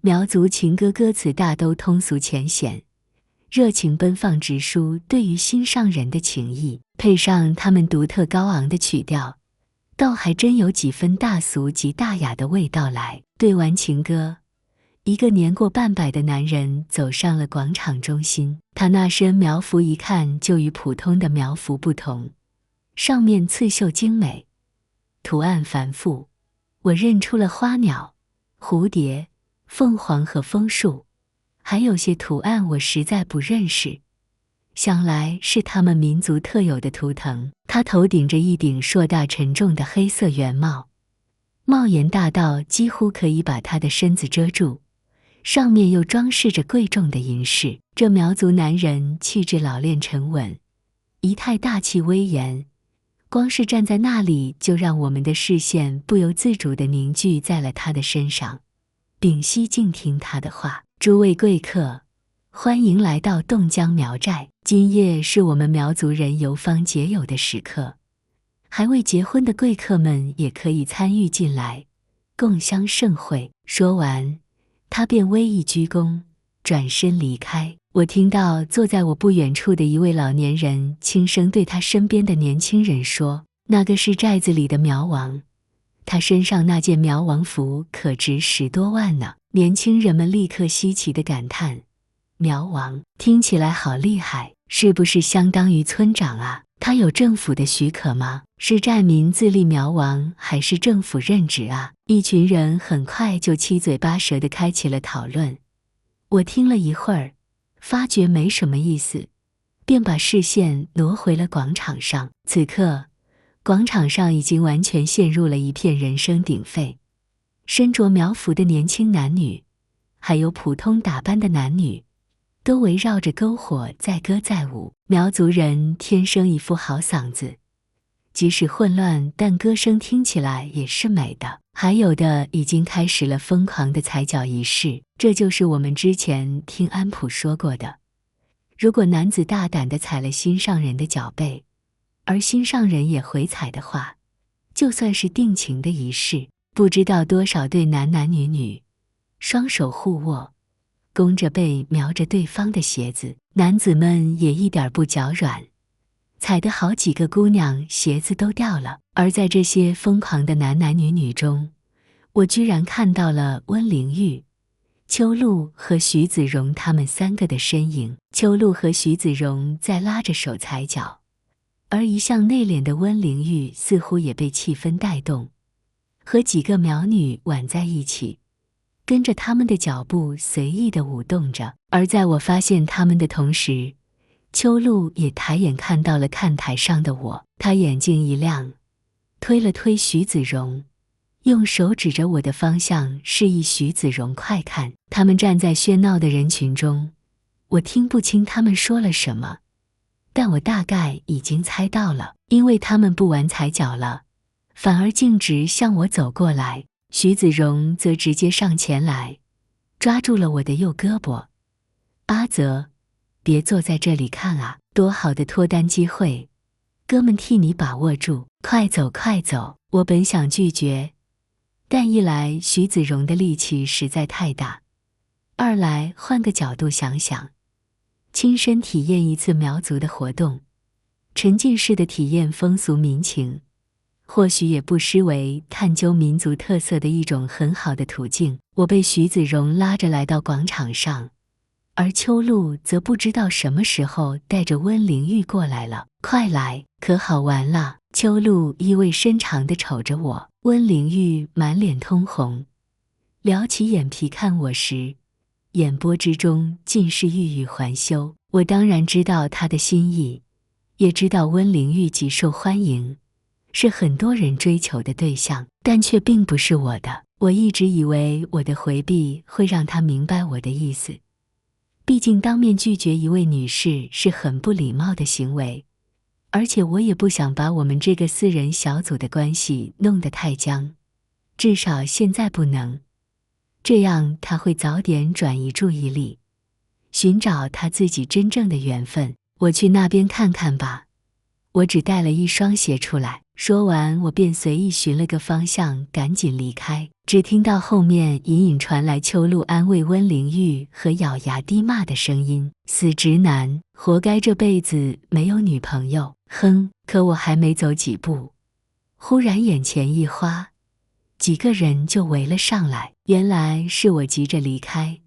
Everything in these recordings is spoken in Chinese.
苗族情歌歌词大都通俗浅显，热情奔放直抒对于心上人的情意，配上他们独特高昂的曲调，倒还真有几分大俗及大雅的味道来。对完情歌，一个年过半百的男人走上了广场中心，他那身苗服一看就与普通的苗服不同，上面刺绣精美，图案繁复，我认出了花鸟、蝴蝶、凤凰和枫树，还有些图案我实在不认识，想来是他们民族特有的图腾。他头顶着一顶硕大沉重的黑色圆帽，帽檐大到几乎可以把他的身子遮住，上面又装饰着贵重的银饰。这苗族男人气质老练沉稳，仪态大气威严，光是站在那里就让我们的视线不由自主地凝聚在了他的身上，屏息静听他的话。诸位贵客，欢迎来到洞江苗寨，今夜是我们苗族人游方结友的时刻，还未结婚的贵客们也可以参与进来，共襄盛会。说完，他便微一鞠躬，转身离开。我听到坐在我不远处的一位老年人轻声对他身边的年轻人说：“那个是寨子里的苗王，他身上那件苗王服可值10多万呢。”年轻人们立刻稀奇地感叹：“苗王听起来好厉害，是不是相当于村长啊？他有政府的许可吗？是寨民自立苗王，还是政府任职啊？”一群人很快就七嘴八舌地开启了讨论。我听了一会儿，发觉没什么意思，便把视线挪回了广场上。此刻，广场上已经完全陷入了一片人声鼎沸，身着苗服的年轻男女，还有普通打扮的男女，都围绕着篝火载歌载舞。苗族人天生一副好嗓子，即使混乱，但歌声听起来也是美的。还有的已经开始了疯狂的踩脚仪式，这就是我们之前听安普说过的，如果男子大胆地踩了心上人的脚背，而心上人也回踩的话，就算是定情的仪式。不知道多少对男男女女，双手互握，弓着背瞄着对方的鞋子，男子们也一点不脚软，踩得好几个姑娘鞋子都掉了。而在这些疯狂的男男女女中，我居然看到了温玲玉、秋露和徐子荣他们3个的身影。秋露和徐子荣在拉着手踩脚，而一向内敛的温玲玉似乎也被气氛带动，和几个苗女挽在一起，跟着他们的脚步随意地舞动着。而在我发现他们的同时，秋露也抬眼看到了看台上的我，她眼睛一亮，推了推徐子荣，用手指着我的方向示意徐子荣快看。他们站在喧闹的人群中，我听不清他们说了什么，但我大概已经猜到了，因为他们不玩踩脚了，反而径直向我走过来。徐子荣则直接上前来，抓住了我的右胳膊：“阿泽，别坐在这里看啊，多好的脱单机会，哥们替你把握住，快走快走。”我本想拒绝，但一来徐子荣的力气实在太大，二来换个角度想想，亲身体验一次苗族的活动，沉浸式的体验风俗民情，或许也不失为探究民族特色的一种很好的途径。我被徐子荣拉着来到广场上，而秋露则不知道什么时候带着温玲玉过来了。快来，可好玩了。秋露意味深长地瞅着我，温玲玉满脸通红，撩起眼皮看我时，眼波之中尽是欲语还休。我当然知道她的心意，也知道温玲玉极受欢迎，是很多人追求的对象，但却并不是我的。我一直以为我的回避会让她明白我的意思，毕竟当面拒绝一位女士是很不礼貌的行为，而且我也不想把我们这个4人小组的关系弄得太僵，至少现在不能。这样他会早点转移注意力，寻找他自己真正的缘分。我去那边看看吧，我只带了1双鞋出来。说完，我便随意寻了个方向，赶紧离开。只听到后面隐隐传来秋露安慰温玲玉和咬牙低骂的声音：死直男，活该这辈子没有女朋友。哼！可我还没走几步，忽然眼前一花，几个人就围了上来。原来是我急着离开，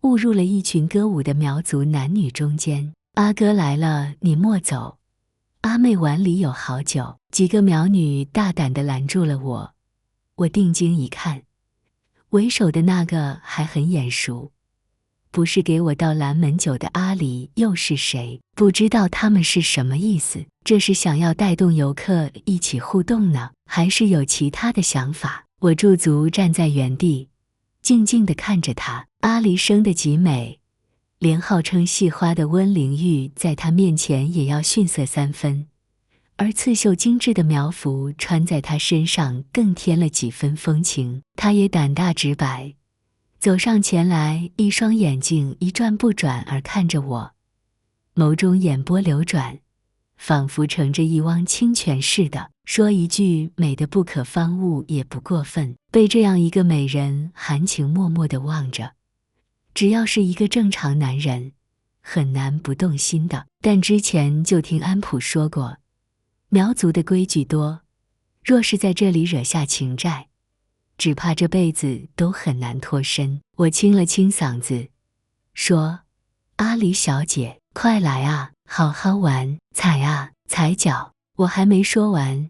误入了一群歌舞的苗族男女中间。阿哥来了，你莫走，阿妹碗里有好酒。几个苗女大胆地拦住了我。我定睛一看，为首的那个还很眼熟，不是给我倒蓝门酒的阿里又是谁？不知道他们是什么意思，这是想要带动游客一起互动呢，还是有其他的想法？我驻足站在原地，静静地看着他。阿里生得极美，连号称系花的温玲玉在他面前也要逊色3分。而刺绣精致的苗服穿在他身上更添了几分风情。他也胆大直白，走上前来，一双眼睛一转不转而看着我，眸中眼波流转，仿佛盛着一汪清泉似的。说一句美得不可方物也不过分。被这样一个美人含情脉脉地望着，只要是一个正常男人，很难不动心的。但之前就听安普说过，苗族的规矩多，若是在这里惹下情债，只怕这辈子都很难脱身。我清了清嗓子，说：阿里小姐，快来啊，好好玩，踩啊，踩脚。我还没说完，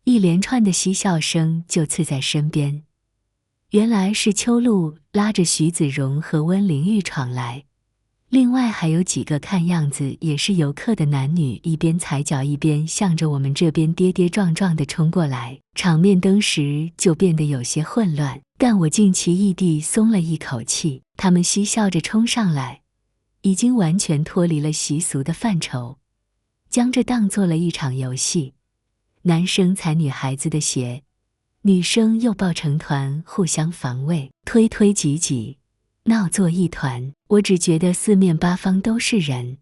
一连串的嬉笑声就刺在身边。原来是秋露拉着徐子荣和温玲玉闯来，另外还有几个看样子也是游客的男女，一边踩脚一边向着我们这边跌跌撞撞地冲过来，场面当时就变得有些混乱。但我竟奇异地松了一口气，他们嬉笑着冲上来，已经完全脱离了习俗的范畴，将这当做了一场游戏。男生踩女孩子的鞋，女生又抱成团互相防卫，推推挤挤，闹作一团。我只觉得四面八方都是人，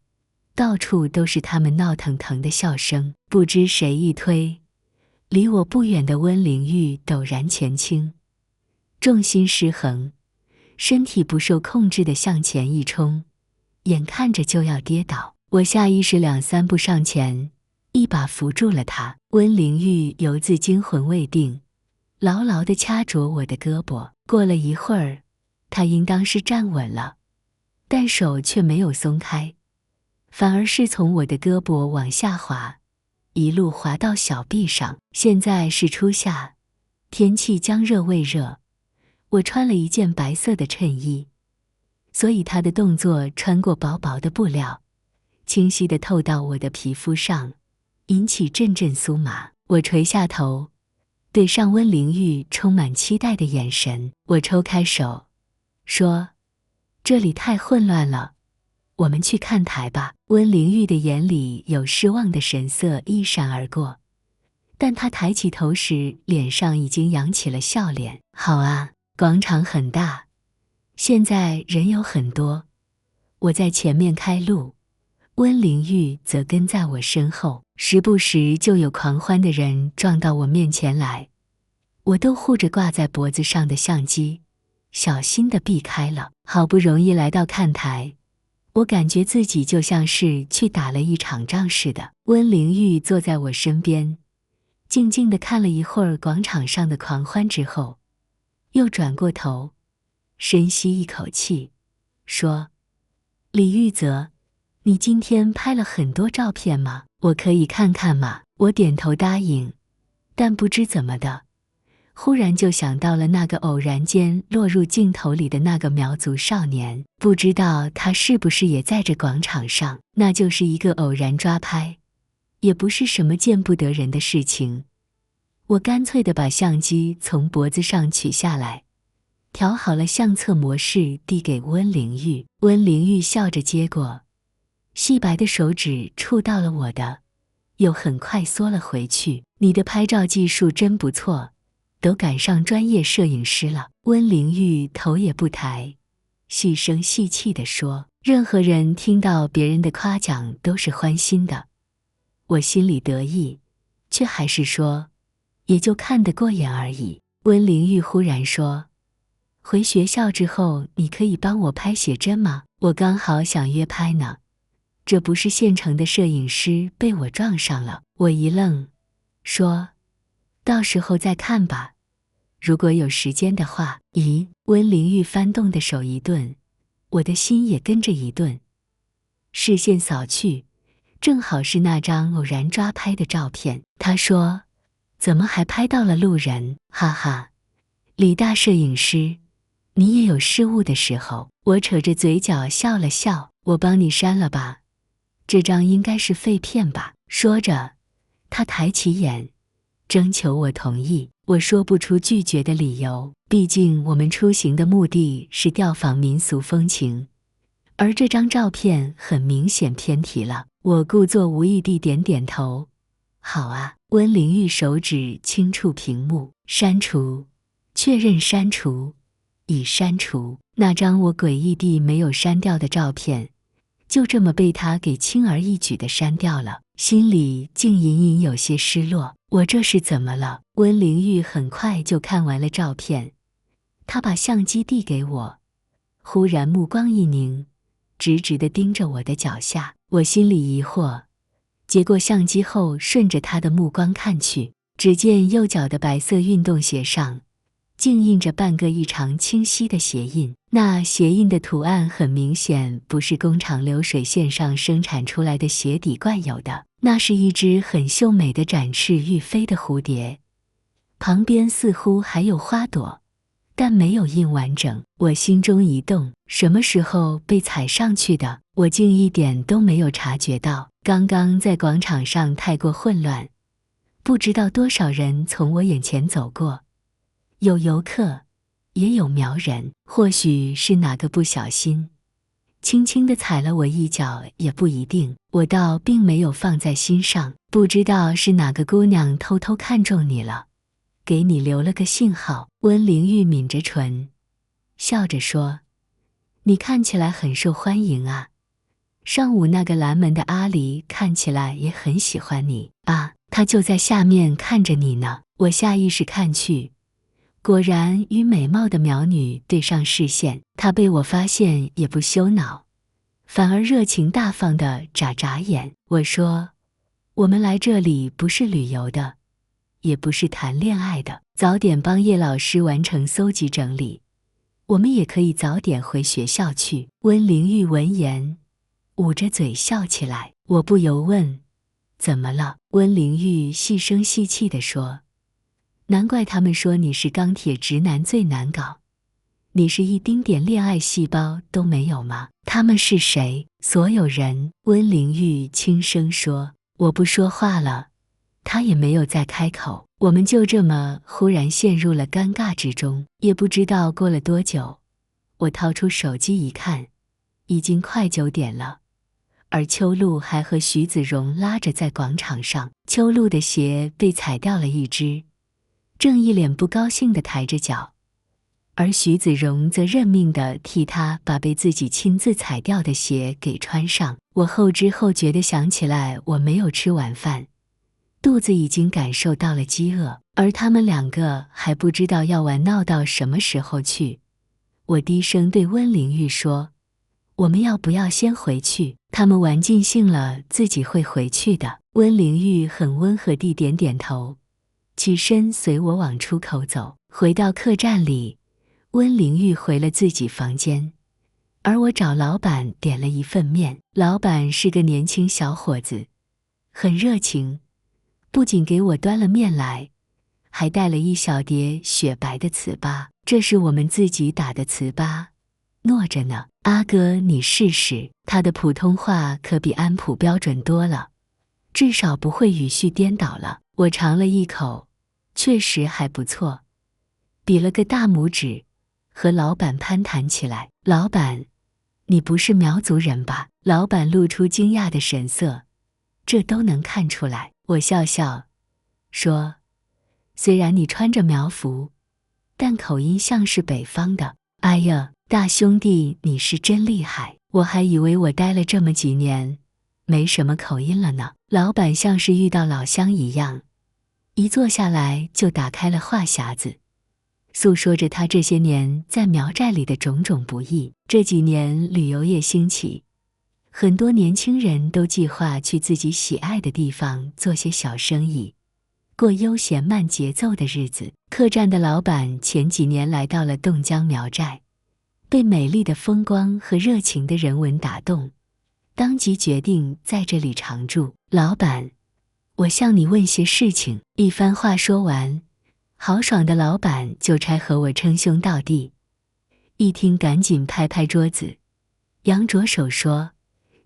到处都是他们闹腾腾的笑声。不知谁一推，离我不远的温玲玉陡然前倾，重心失衡，身体不受控制地向前一冲，眼看着就要跌倒。我下意识2、3步上前，一把扶住了她。温玲玉犹自惊魂未定，牢牢地掐着我的胳膊。过了一会儿，她应当是站稳了，但手却没有松开，反而是从我的胳膊往下滑，一路滑到小臂上。现在是初夏，天气将热未热，我穿了一件白色的衬衣，所以她的动作穿过薄薄的布料，清晰地透到我的皮肤上，引起阵阵酥麻。我垂下头，对上温玲玉充满期待的眼神。我抽开手，说：这里太混乱了，我们去看台吧。温玲玉的眼里有失望的神色一闪而过，但她抬起头时，脸上已经扬起了笑脸。好啊，广场很大，现在人有很多，我在前面开路，温玲玉则跟在我身后，时不时就有狂欢的人撞到我面前来，我都护着挂在脖子上的相机，小心地避开了。好不容易来到看台，我感觉自己就像是去打了一场仗似的。温玲玉坐在我身边，静静地看了一会儿广场上的狂欢之后，又转过头，深吸一口气，说：李玉泽，你今天拍了很多照片吗？我可以看看吗？我点头答应，但不知怎么的，忽然就想到了那个偶然间落入镜头里的那个苗族少年，不知道他是不是也在这广场上。那就是一个偶然抓拍，也不是什么见不得人的事情。我干脆地把相机从脖子上取下来，调好了相册模式递给温玲玉。温玲玉笑着接过，细白的手指触到了我的，又很快缩了回去。你的拍照技术真不错，都赶上专业摄影师了。温玲玉头也不抬，细声细气地说。任何人听到别人的夸奖都是欢心的，我心里得意，却还是说，也就看得过眼而已。温玲玉忽然说，回学校之后你可以帮我拍写真吗？我刚好想约拍呢。这不是现成的摄影师被我撞上了。我一愣，说，到时候再看吧，如果有时间的话。咦，温玲玉翻动的手一顿，我的心也跟着一顿。视线扫去，正好是那张偶然抓拍的照片。她说，怎么还拍到了路人？哈哈，李大摄影师，你也有失误的时候。我扯着嘴角笑了笑，我帮你删了吧，这张应该是废片吧。说着，他抬起眼，征求我同意。我说不出拒绝的理由，毕竟我们出行的目的是调访民俗风情，而这张照片很明显偏题了。我故作无意地点点头，好啊。温玲玉手指轻触屏幕，删除，确认删除，已删除。那张我诡异地没有删掉的照片，就这么被他给轻而易举地删掉了，心里竟隐隐有些失落。我这是怎么了？温玲玉很快就看完了照片，她把相机递给我，忽然目光一凝，直直地盯着我的脚下。我心里疑惑，接过相机后顺着她的目光看去，只见右脚的白色运动鞋上竟印着半个异常清晰的鞋印。那鞋印的图案很明显不是工厂流水线上生产出来的鞋底惯有的，那是一只很秀美的展翅欲飞的蝴蝶，旁边似乎还有花朵，但没有印完整。我心中一动，什么时候被踩上去的？我竟一点都没有察觉到。刚刚在广场上太过混乱，不知道多少人从我眼前走过，有游客，也有苗人，或许是哪个不小心轻轻地踩了我一脚也不一定，我倒并没有放在心上。不知道是哪个姑娘偷偷看中你了，给你留了个信号。温玲玉抿着唇，笑着说，你看起来很受欢迎啊，上午那个蓝门的阿离看起来也很喜欢你啊，他就在下面看着你呢。我下意识看去，果然与美貌的苗女对上视线，她被我发现也不羞恼，反而热情大方地眨眨眼。我说，我们来这里不是旅游的，也不是谈恋爱的，早点帮叶老师完成搜集整理，我们也可以早点回学校去。温玲玉闻言，捂着嘴笑起来。我不由问，怎么了？温玲玉细声细气地说，难怪他们说你是钢铁直男最难搞，你是一丁点恋爱细胞都没有吗？他们是谁？所有人。温玲玉轻声说。我不说话了，他也没有再开口，我们就这么忽然陷入了尴尬之中。也不知道过了多久，我掏出手机一看，已经快9点了，而秋露还和徐子荣拉着在广场上。秋露的鞋被踩掉了一只，正一脸不高兴地抬着脚，而徐子荣则认命地替他把被自己亲自踩掉的鞋给穿上。我后知后觉地想起来，我没有吃晚饭，肚子已经感受到了饥饿，而他们两个还不知道要玩闹到什么时候去。我低声对温玲玉说，我们要不要先回去？他们玩尽兴了，自己会回去的。温玲玉很温和地点点头，起身随我往出口走。回到客栈里，温玲玉回了自己房间，而我找老板点了一份面。老板是个年轻小伙子，很热情，不仅给我端了面来，还带了一小碟雪白的糍粑，这是我们自己打的糍粑，糯着呢。阿哥你试试。他的普通话可比安普标准多了，至少不会语序颠倒了。我尝了一口，确实还不错，比了个大拇指，和老板攀谈起来。老板，你不是苗族人吧？老板露出惊讶的神色，这都能看出来。我笑笑说，虽然你穿着苗服，但口音像是北方的。哎呀，大兄弟你是真厉害，我还以为我待了这么几年没什么口音了呢。老板像是遇到老乡一样，一坐下来就打开了话匣子，诉说着他这些年在苗寨里的种种不易。这几年旅游业兴起，很多年轻人都计划去自己喜爱的地方做些小生意，过悠闲慢节奏的日子。客栈的老板前几年来到了洞江苗寨，被美丽的风光和热情的人文打动，当即决定在这里常住。老板，我向你问些事情。一番话说完，豪爽的老板就差和我称兄道弟，一听赶紧拍拍桌子，扬着手说：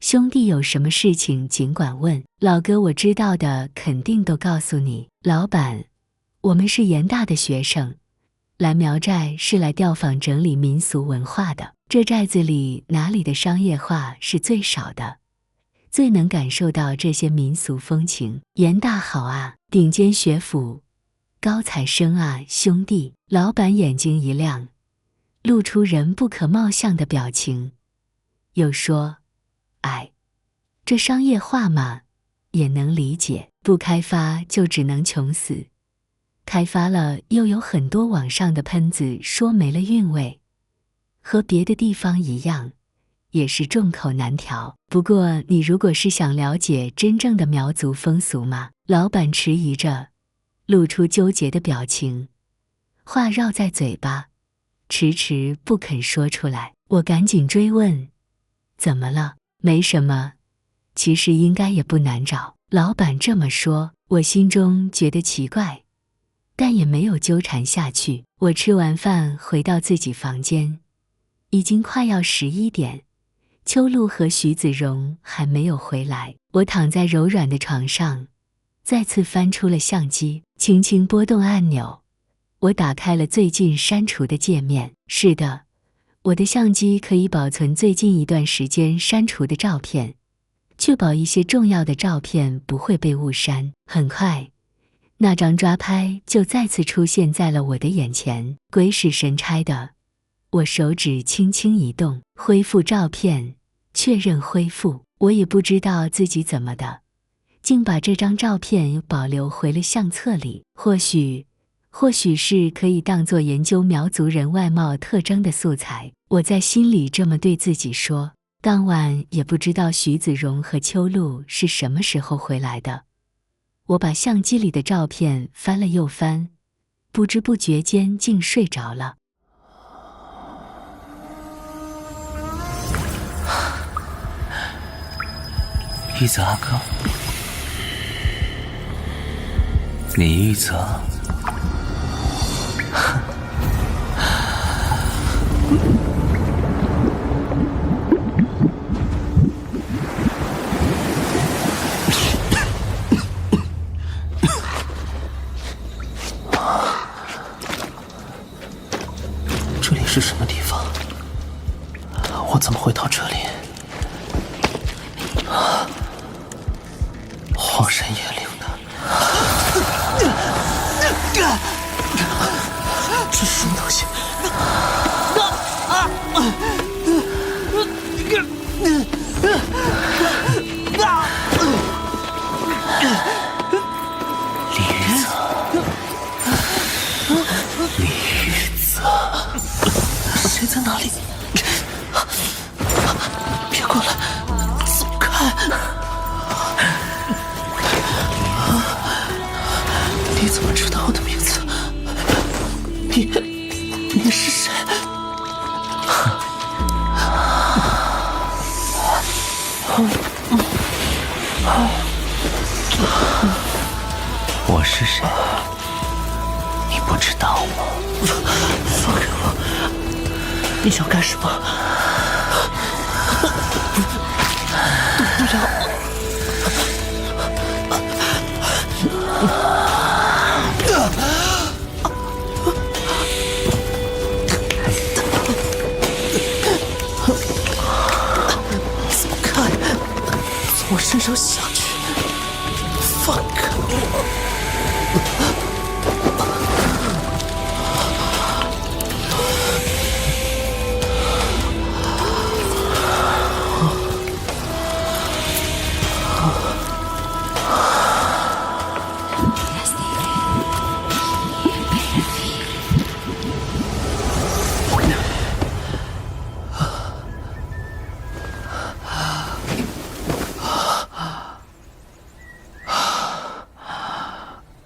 兄弟有什么事情尽管问，老哥我知道的肯定都告诉你。老板，我们是严大的学生，来苗寨是来调访整理民俗文化的。这寨子里哪里的商业化是最少的，最能感受到这些民俗风情。严大好啊，顶尖学府，高材生啊，兄弟。老板眼睛一亮，露出人不可貌相的表情，又说：哎，这商业化嘛，也能理解，不开发就只能穷死，开发了又有很多网上的喷子说没了韵味，和别的地方一样，也是众口难调。不过你如果是想了解真正的苗族风俗嘛，老板迟疑着，露出纠结的表情，话绕在嘴巴，迟迟不肯说出来。我赶紧追问：怎么了？没什么，其实应该也不难找。老板这么说，我心中觉得奇怪，但也没有纠缠下去。我吃完饭回到自己房间，已经快要11点，秋露和徐子荣还没有回来。我躺在柔软的床上，再次翻出了相机，轻轻拨动按钮，我打开了最近删除的界面。是的，我的相机可以保存最近一段时间删除的照片，确保一些重要的照片不会被误删。很快，那张抓拍就再次出现在了我的眼前。鬼使神差的，我手指轻轻移动，恢复照片，确认恢复。我也不知道自己怎么的，竟把这张照片保留回了相册里。或许是可以当作研究苗族人外貌特征的素材，我在心里这么对自己说。当晚也不知道徐子荣和秋露是什么时候回来的，我把相机里的照片翻了又翻，不知不觉间竟睡着了。一泽阿哥，你一泽，这里是什么地方？我怎么会到这里？荒山野岭的，这是什么东西？李玉泽，谁在哪里？别过来，走开！你怎么知道我的名字？你是谁？我是谁？你不知道吗？放开我！你想干什么？动不了！走开！从我身上下去！